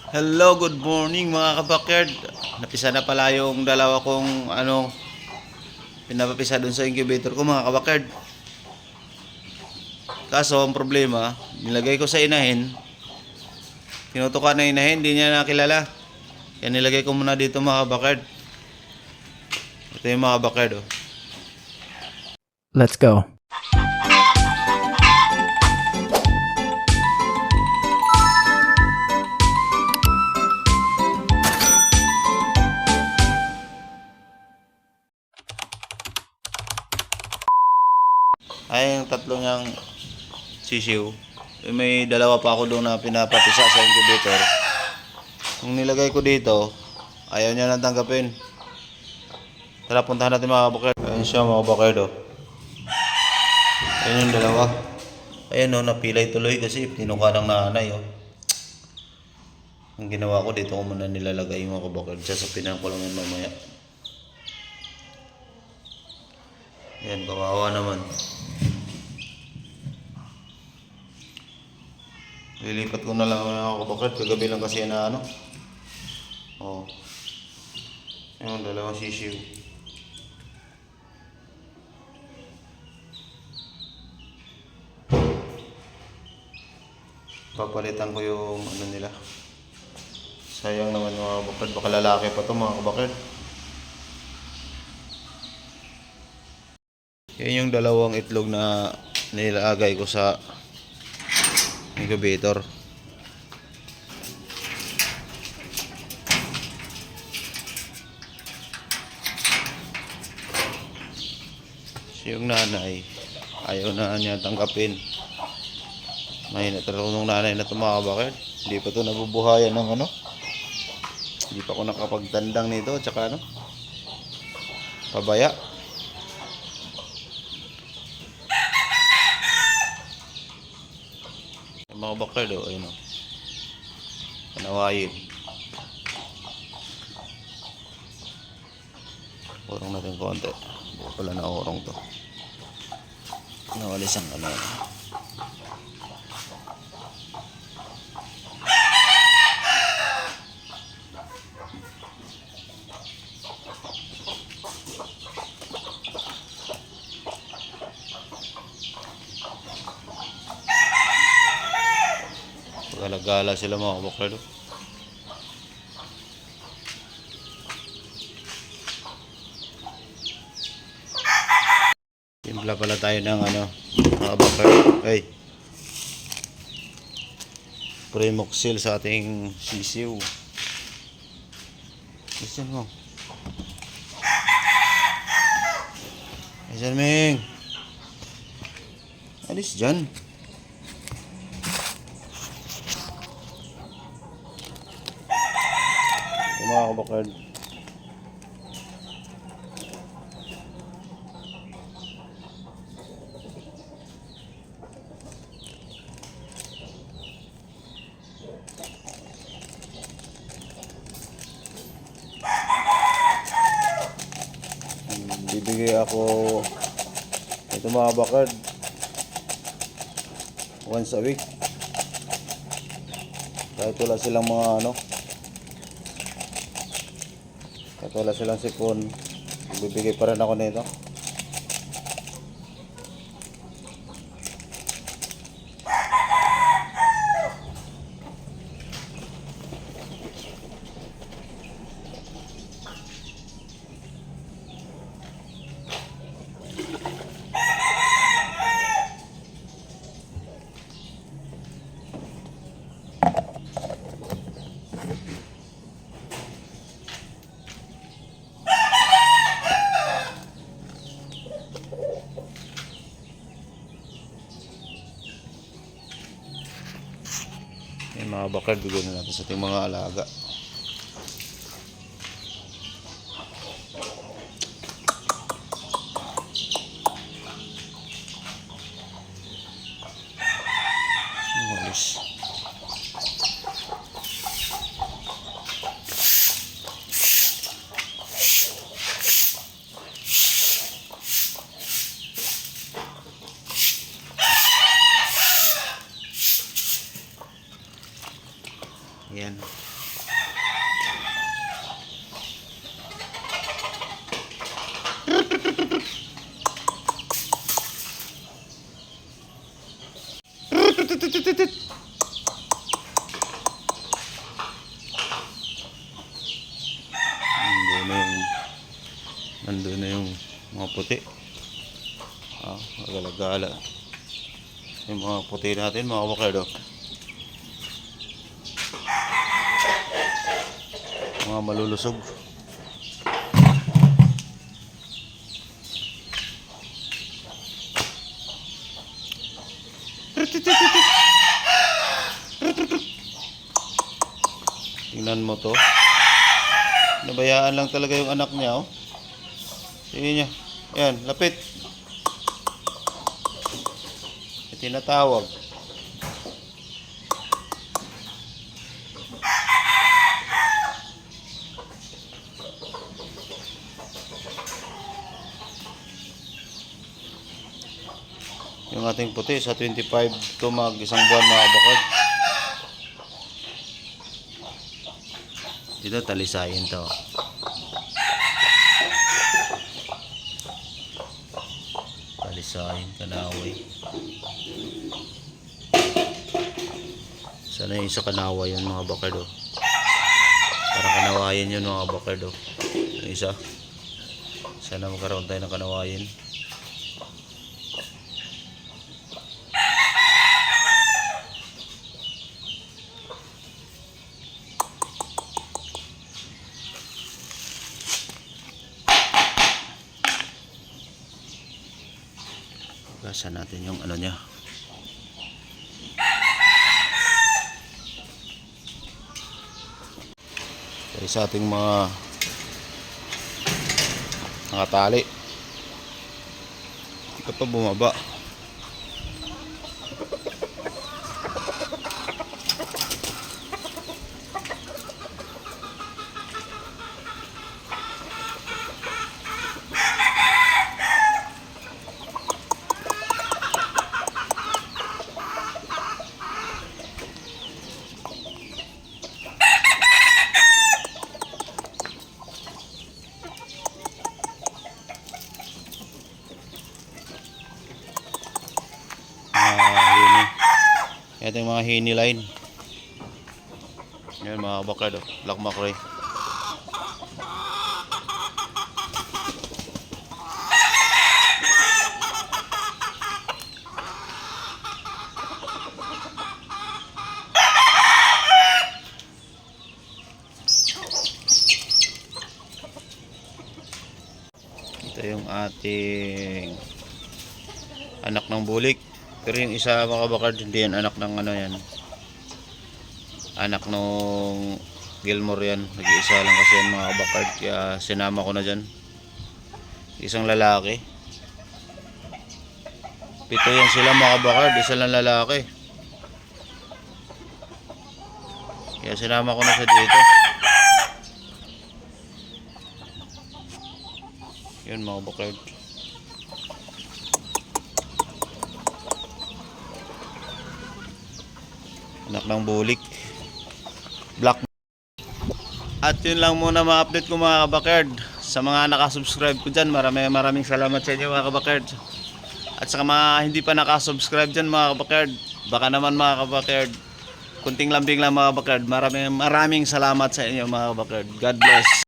Hello, good morning mga kabakyard. Napisa na pala yung dalawa kong pinapapisa dun sa incubator ko mga kabakyard. Kaso ang problema, nilagay ko sa inahin. Tinutukan na inahin, hindi niya nakilala. Kaya nilagay ko muna dito mga kabakyard. Ito yung mga kabakyard oh. Let's go. Ay yung tatlo niyang sisiw. May dalawa pa ako doon na pinapapisa sa incubator. Kung nilagay ko dito, ayaw niya nang tanggapin. Tara, puntahan natin mga kabakyard. Ayun siya mga kabakyard oh. Ayun yung dalawa. Ayun oh, napilay tuloy kasi tinuka ng nanay oh. Ang ginawa ko dito ko muna nilalagay yung mga kabakyard. Sasapinan ko lang yan mamaya. Ayan, kawawa naman. Lilipat ko na lang mga kabakyard. Kagabi lang kasi yan na oh. Ayun, dalawang sisiw. Papalitan ko yung nila. Sayang naman mga kabakyard. Baka lalaki pa to mga kabakyard. Yan yung dalawang itlog na nilagay ko sa incubator. So yung nanay, ayaw na niya tanggapin. Mahina talaga nung nanay na tumakabakit. Hindi pa to nabubuhayan ng Hindi pa ako nakapagtandang nito. Tsaka pabaya. Yung mga bakal ayun panawayin. Urong natin konti. Buka pala na urong to. Nawalis ang Pagkalagala sila mga bakal Timpla pala tayo ng mga bakal. Ay. Premoxil sa ating sisiw. Listen mo. Listen, Ming. Alis dyan. Mga kabakard. Bibigay ako ito mga bakard once a week. Kahit wala silang kahit wala silang sipon, bibigay pa rin ako nito. Yung mga bakal, bigyan na natin sa ating mga alaga. Malis. Yan. mga puti. Magalagala. Yung mga puti natin, mga kabakard. Mga malulusog. Tingnan mo to. Nabayaan lang talaga yung anak niya, oh. Sige niya. Ayan, lapit. Tinatawag. Yung ating puti sa 25 to mag isang buwan, mga kabakard. Dito talisayin to. Talisayin, kanaway. Sana yung isa kanaway yun, mga kabakard. Para kanawayin yun, mga kabakard. Yung isa. Sana magkaroon tayo ng kanawayin. Gasan natin yung ano niya. Kaya sa ating mga nakatali. Hindi ka pa bumaba. Hini. Ito yung mga hini line. Yan, mga kabakard. Black macrae. Ito yung ating anak ng bulik. Pero yung isa, mga kabakard, hindi yan anak ng ano yan. Anak nung Gilmore yan. Nag-iisa lang kasi yan, mga kabakard. Kaya sinama ko na dyan. Isang lalaki. 7 yan sila, mga kabakard. Isa lang lalaki. Kaya sinama ko na siya dito. Yun, mga kabakard. Anak ng bulik. Black. At yun lang muna ma-update ko, mga kabakard. Sa mga nakasubscribe ko dyan, maraming salamat sa inyo, mga kabakard. At sa mga hindi pa nakasubscribe dyan, mga kabakard, baka naman, mga kabakard, kunting lambing lang, mga kabakard. Maraming salamat sa inyo, mga kabakard. God bless.